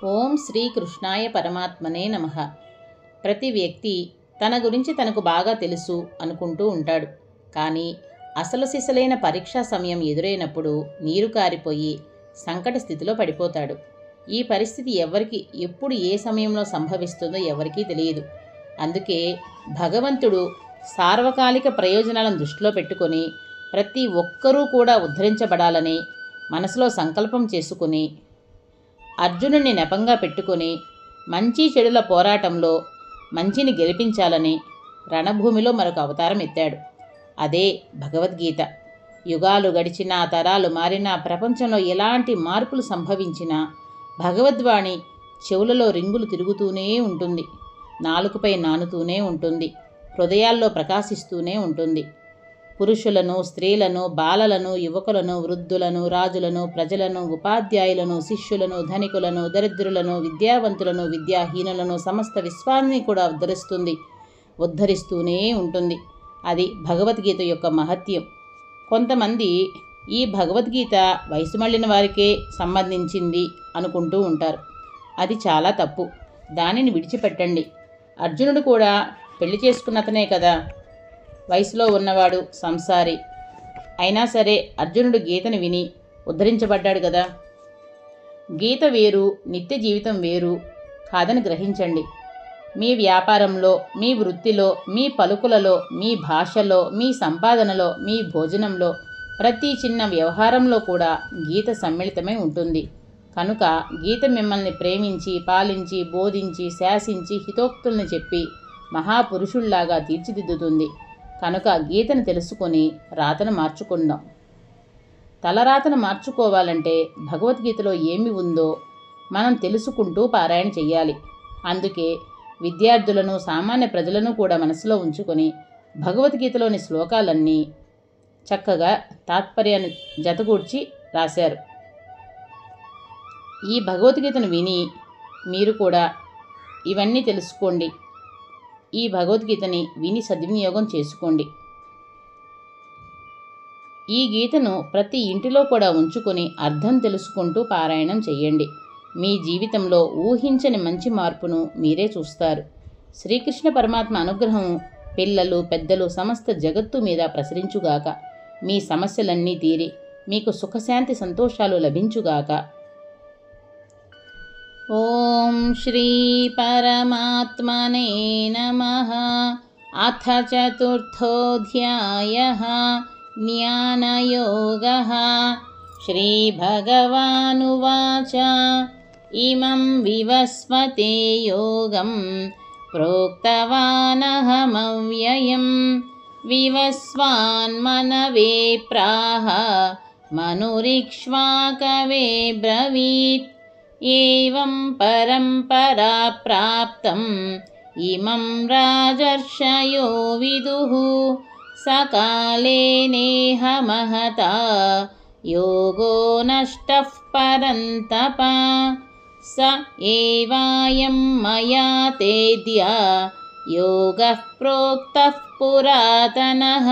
ఓం శ్రీకృష్ణాయ పరమాత్మనే నమః. ప్రతి వ్యక్తి తన గురించి తనకు బాగా తెలుసు అనుకుంటూ ఉంటాడు. కానీ అసలు సిసలైన పరీక్షా సమయం ఎదురైనప్పుడు నీరు కారిపోయి సంకట స్థితిలో పడిపోతాడు. ఈ పరిస్థితి ఎవరికి ఎప్పుడు ఏ సమయంలో సంభవిస్తుందో ఎవరికీ తెలియదు. అందుకే భగవంతుడు సార్వకాలిక ప్రయోజనాలను దృష్టిలో పెట్టుకొని ప్రతి ఒక్కరూ కూడా ఉద్ధరించబడాలని మనసులో సంకల్పం చేసుకుని అర్జునుడిని నెపంగా పెట్టుకొని మంచి చెడుల పోరాటంలో మంచిని గెలిపించాలని రణభూమిలో మరొక అవతారం ఎత్తాడు. అదే భగవద్గీత. యుగాలు గడిచినా, తరాలు మారినా, ప్రపంచంలో ఎలాంటి మార్పులు సంభవించినా భగవద్వాణి చెవులలో రింగులు తిరుగుతూనే ఉంటుంది, నాలుకపై నానుతూనే ఉంటుంది, హృదయాల్లో ప్రకాశిస్తూనే ఉంటుంది. పురుషులను, స్త్రీలను, బాలలను, యువకులను, వృద్ధులను, రాజులను, ప్రజలను, ఉపాధ్యాయులను, శిష్యులను, ధనికులను, దరిద్రులను, విద్యావంతులను, విద్యాహీనులను, సమస్త విశ్వాన్ని కూడా ఉద్ధరిస్తూనే ఉంటుంది. అది భగవద్గీత యొక్క మహత్యం. కొంతమంది ఈ భగవద్గీత వయసు మళ్ళిన వారికే సంబంధించింది అనుకుంటూ ఉంటారు. అది చాలా తప్పు. దానిని విడిచిపెట్టండి. అర్జునుడు కూడా పెళ్లి చేసుకున్నతనే కదా, వయసులో ఉన్నవాడు, సంసారి. అయినా సరే అర్జునుడు గీతను విని ఉద్ధరించబడ్డాడు కదా. గీత వేరు, నిత్య జీవితం వేరు కాదని గ్రహించండి. మీ వ్యాపారంలో, మీ వృత్తిలో, మీ పలుకులలో, మీ భాషలో, మీ సంపాదనలో, మీ భోజనంలో, ప్రతి చిన్న వ్యవహారంలో కూడా గీత సమ్మిళితమై ఉంటుంది. కనుక గీత మిమ్మల్ని ప్రేమించి, పాలించి, బోధించి, శాసించి, హితోక్తుల్ని చెప్పి మహాపురుషుల్లాగా తీర్చిదిద్దుతుంది. కనుక గీతను తెలుసుకొని రాతను మార్చుకుందాం. తలరాతను మార్చుకోవాలంటే భగవద్గీతలో ఏమి ఉందో మనం తెలుసుకుంటూ పారాయణ చెయ్యాలి. అందుకే విద్యార్థులను, సామాన్య ప్రజలను కూడా మనసులో ఉంచుకొని భగవద్గీతలోని శ్లోకాలన్నీ చక్కగా తాత్పర్యాన్ని జతగూర్చి రాశారు. ఈ భగవద్గీతను విని మీరు కూడా ఇవన్నీ తెలుసుకోండి. ఈ భగవద్గీతని విని సద్వినియోగం చేసుకోండి. ఈ గీతను ప్రతి ఇంటిలో కూడా ఉంచుకొని అర్థం తెలుసుకుంటూ పారాయణం చేయండి. మీ జీవితంలో ఊహించని మంచి మార్పును మీరే చూస్తారు. శ్రీకృష్ణ పరమాత్మ అనుగ్రహం పిల్లలు, పెద్దలు, సమస్త జగత్తు మీద ప్రసరించుగాక. మీ సమస్యలన్నీ తీరి మీకు సుఖశాంతి సంతోషాలు లభించుగాక. ఓం శ్రీ పరమాత్మనే నమః. అథ చతుర్థోऽధ్యాయః జ్ఞానయోగః. శ్రీభగవానువాచ ఇమం వివస్వతే యోగం ప్రోక్తవానహమవ్యయం వివస్వాన్మనవే ప్రాహ మనురిక్ష్వాకవే బ్రవీత్. ఏవం పరంపరా ప్రాప్తం ఇమం రాజర్షయో విదుః. సకాలే నేహ మహతా యోగో నష్టః పరంతప. స ఏవాయం మయా తేద్య యోగః ప్రోక్తః పురాతనః.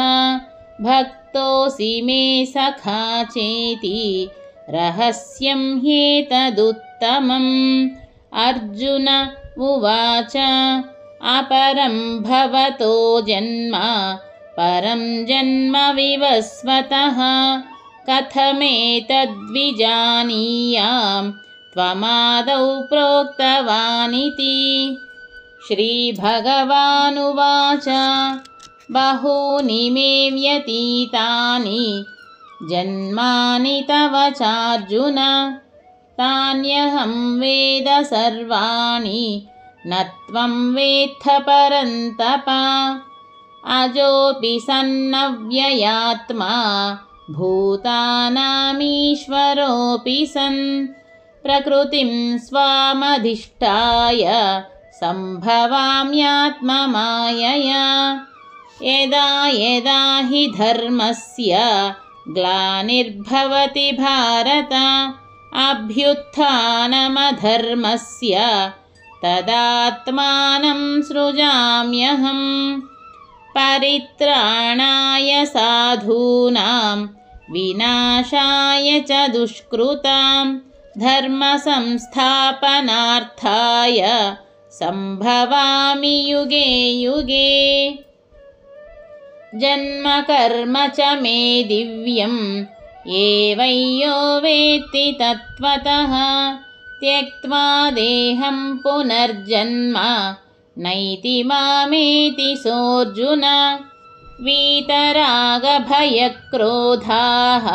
భక్తోసి మే సఖా చేతి రహస్యం హ్యేతదుత్తమం. అర్జున ఉవాచ అపరం భవతో జన్మ పరం జన్మ వివస్వతః. కథమేతద్విజానీయాం త్వమాదౌ ప్రోక్తవానితి. శ్రీభగవానువాచ బహూని మే వ్యతీతాని జన్మాని తవ చార్జున. తాన్యహం వేద సర్వాణి నత్వం వేత్థ పరంతప. అజోపి సన్నవ్యయాత్మా భూతానామీశ్వరోపి సన్. ప్రకృతిం స్వామధిష్ఠాయ సంభవామ్యాత్మమాయయా. యదా యదా హి ధర్మస్య గ్లానిర్భవతి భారత. అభ్యుత్థానమధర్మస్య తదాత్మానం సృజామ్యహం. పరిత్రాణాయ సాధూనాం వినాశాయ చ దుష్కృతాం. धर्मसंस्थापनार्थाय सम्भवामि युगे युगे। जन्म कर्म च मे दिव्यम् एवं वेत्ति तत्त्वतः त्यक्त्वा देहं पुनर्जन्म नैति मामेति सोऽर्जुन। वीतरागभयक्रोधाः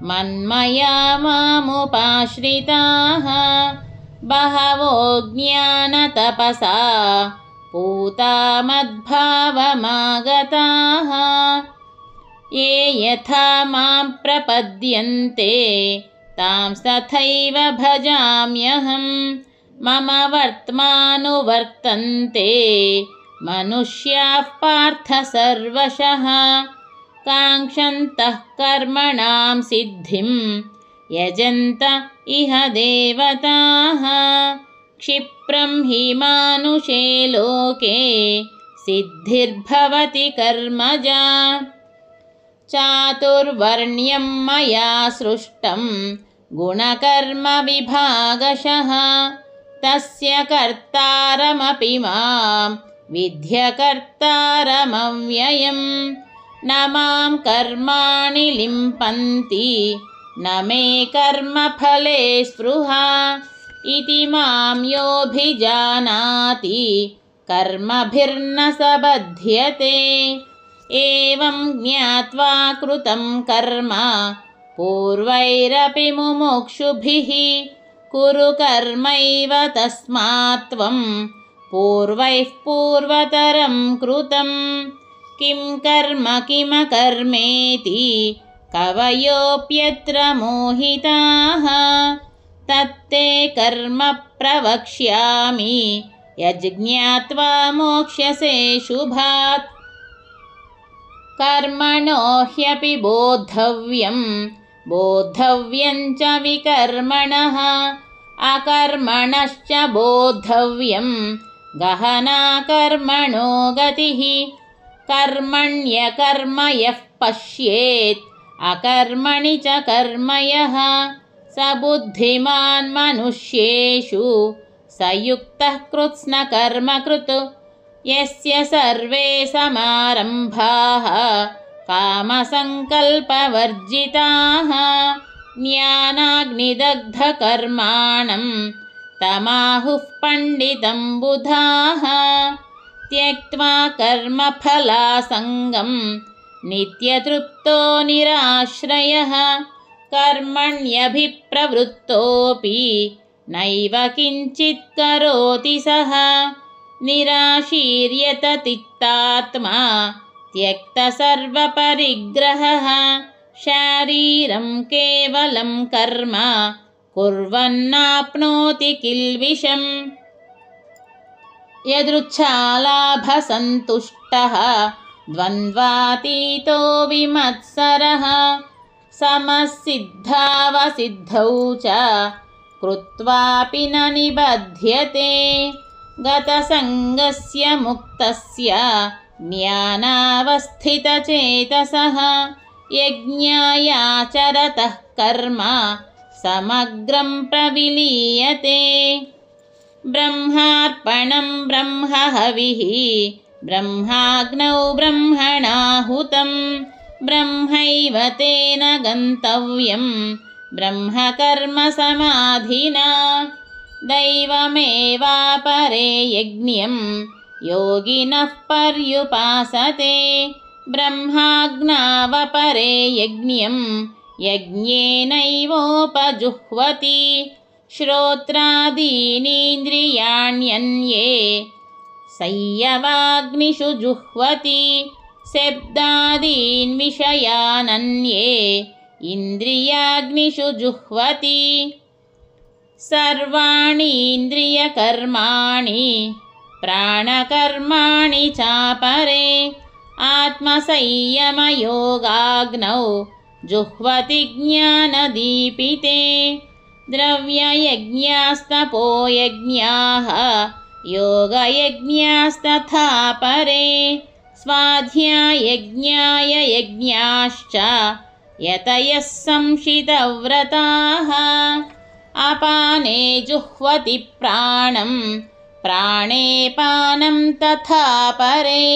मन्मया मामुपाश्रिताः बहवो ज्ञानतपसा पूता मद्भावमागताः। ये यथा मां प्रपद्यन्ते तांस्तथैव भजाम्यहं मम वर्त्मानुवर्तन्ते मनुष्याः पार्थ सर्वशः। काङ्क्षन्तः कर्मणां सिद्धिं यजन्त इह देवताः क्षिप्रं हि मानुषे लोके सिद्धिर्भवति कर्मजा। चातुर्वर्ण्यं मया सृष्टं गुणकर्मविभागशः तस्य कर्तारमपि मां विद्यकर्तारमव्ययम्। न मां कर्माणि लिम्पन्ति न मे कर्मफले स्पृहा इति मां योऽभिजानाति कर्मभिर्न स बध्यते। एवं ज्ञात्वा कृतं कर्म पूर्वैरपि मुमुक्षुभिः कुरु कर्मैव तस्मात् त्वं पूर्वैः पूर्वतरं कृतं। किं कर्म किमकर्मेति कवयोऽप्यत्र मोहिताः तत्ते कर्म प्रवक्ष्यामि यज्ञात्वा मोक्ष्यसे शुभात्। कर्मणो ह्यपि बोद्धव्यं च विकर्मणः अकर्मणश्च बोद्धव्यं गहना कर्मणो गतिः। कर्मण्यकर्म यः पश्येत् अकर्मणि च कर्म यः स बुद्धिमान् मनुष्येषु स युक्तः कृत्स्नकर्मकृत्। यस्य सर्वे समारम्भाः कामसङ्कल्पवर्जिताः ज्ञानाग्निदग्धकर्माणं तमाहुः पण्डितं बुधाः। त्यक्त्वा कर्मफलासङ्गं नित्यतृप्तो निराश्रयः कर्मण्यभिप्रवृत्तोऽपि नैव किञ्चित् करोति सः। निराशीर्यततिक्तात्मा त्यक्तसर्वपरिग्रहः शारीरं केवलं कर्म कुर्वन्नाप्नोति किल्बिषम्। यदृच्छालाभसन्तुष्टः द्वन्द्वातीतो विमत्सरः समसिद्धावसिद्धौ च कृत्वापि न निबध्यते। गतसङ्गस्य मुक्तस्य ज्ञानावस्थितचेतसः यज्ञायाचरतः कर्म समग्रं प्रविलीयते। ब्रह्मार्पणं ब्रह्महविः ब्रह्माग्नौ ब्रह्मणाहुतं ब्रह्मैव तेन गन्तव्यं ब्रह्मकर्मसमाधिना। दैवमेवापरे यज्ञं योगिनः पर्युपासते ब्रह्माज्ञावपरे यज्ञं यज्ञेनैवोपजुह्वति। श्रोत्रादीनीन्द्रियाण्यन्ये संयवाग्निषु जुह्वति। शब्दादीन् विषयानन्ये इन्द्रियाग्निषु जुह्वति। सर्वाणि इन्द्रियकर्माणि प्राणकर्माणि चापरे आत्मसंयमयोगाग्नौ जुह्वति ज्ञानदीपिते। द्रव्ययज्ञास्तपोयज्ञाः योगयज्ञास्तथा परे स्वाध्यायज्ञाय यज्ञाश्च यतयः संशितव्रताः अपाने जुह्वति प्राणं प्राणे पानं तथा परे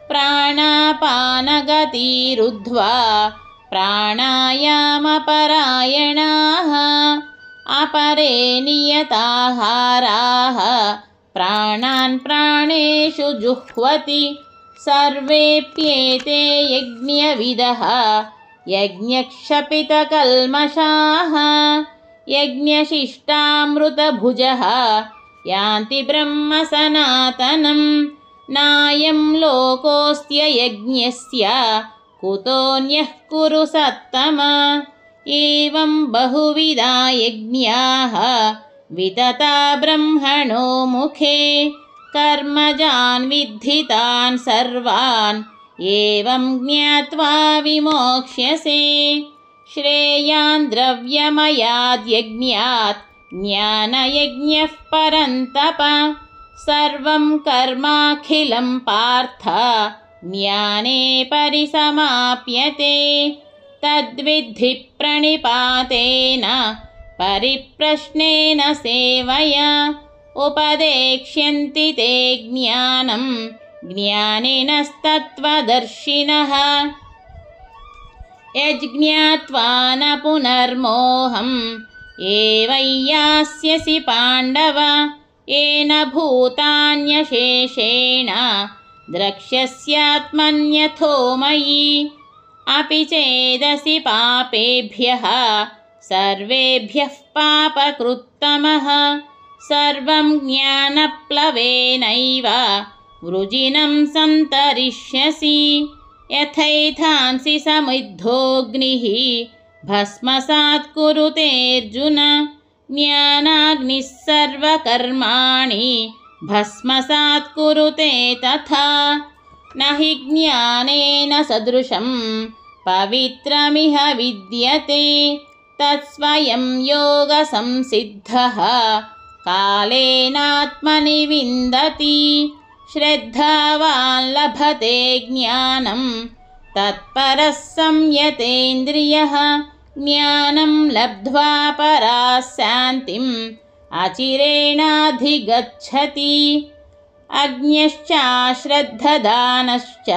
प्राणापानगतिरुद्ध्वा प्राणायामपरायणाः अपरे नियताहाराः प्राणान् प्राणेषु जुह्वति सर्वेऽप्येते यज्ञविदः यज्ञक्षपितकल्मषाः यज्ञशिष्टामृतभुजः यान्ति ब्रह्म सनातनं नायं लोकोऽस्त्ययज्ञस्य कुतोऽन्यः कुरु सत्तम एवं बहुविधा यज्ञाः वितता ब्रह्मणो मुखे कर्मजान् विद्धितान् सर्वान् एवं ज्ञात्वा विमोक्ष्यसे श्रेयान् द्रव्यमयाद्यज्ञात् ज्ञानयज्ञः परन्तप सर्वं कर्माखिलं पार्थ ज्ञाने परिसमाप्यते तद्विद्धि प्रणिपातेन परिप्रश्नेन सेवया उपदेक्ष्यन्ति ते ज्ञानं ज्ञानिनस्तत्त्वदर्शिनः यज्ज्ञात्वा न पुनर्मोहम् एवैयास्यसि पाण्डव येन भूतान्यशेषेण द्रक्ष्यस्यात्मन्यथो मयि अपि चेदसि पापेभ्यः सर्वेभ्यः पापकृत्तमः सर्वं ज्ञानप्लवेनैव वृजिनं सन्तरिष्यसि यथैथांसि समिद्धोऽग्निः भस्मसात् कुरुतेऽर्जुन ज्ञानाग्निः सर्वकर्माणि भस्मसात् कुरुते तथा न हि ज्ञानेन सदृशं पवित्रमिह विद्यते तत्स्वयं योगसंसिद्धः कालेनात्मनि विन्दति श्रद्धावान् लभते ज्ञानं तत्परः संयतेन्द्रियः ज्ञानं लब्ध्वा परां शान्तिम् अचिरेणाधिगच्छति अज्ञश्च श्रद्धदानश्च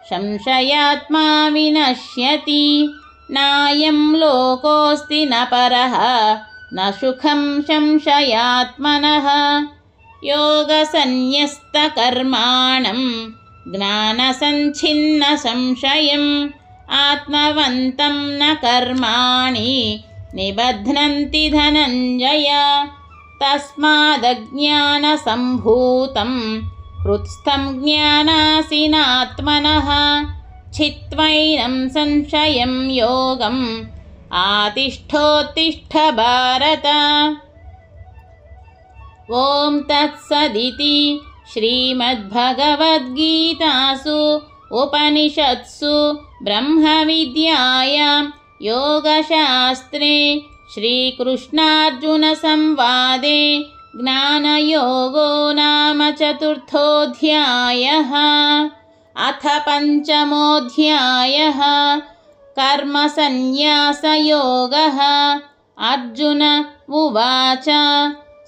संशयात्मा विनश्यति नायं लोकोऽस्ति न परः न सुखं संशयात्मनः योगसन्न्यस्तकर्माणं ज्ञानसञ्छिन्नसंशयम् आत्मवन्तं न कर्माणि निबध्नन्ति धनञ्जय तस्मादज्ञानसम्भूतं हृत्स्थं ज्ञानासीनात्मनः छित्त्वैनं संशयं योगम् आतिष्ठोत्तिष्ठ भारत। ॐ तत्सदिति श्रीमद्भगवद्गीतासु उपनिषत्सु ब्रह्मविद्यायां योगशास्त्रे श्रीकृष्णार्जुनसंवादे ज्ञानयोगो नाम चतुर्थोऽध्यायः। अथ पञ्चमोऽध्यायः कर्मसन्न्यासयोगः। अर्जुन उवाच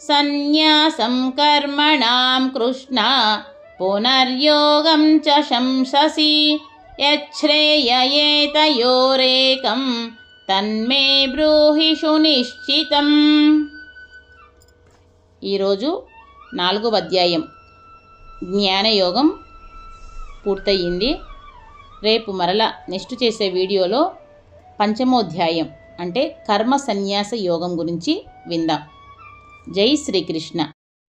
सन्न्यासं कर्मणां कृष्ण पुनर्योगं च शंससि यच्छ्रेययेतयोरेकं తన్మే బ్రూహి సునిశ్చితం. ఈరోజు 4వ అధ్యాయం జ్ఞానయోగం పూర్తయింది. రేపు మరలా నెక్స్ట్ చేసే వీడియోలో 5వ అధ్యాయం అంటే కర్మ సన్యాస యోగం గురించి విందాం. జై శ్రీకృష్ణ.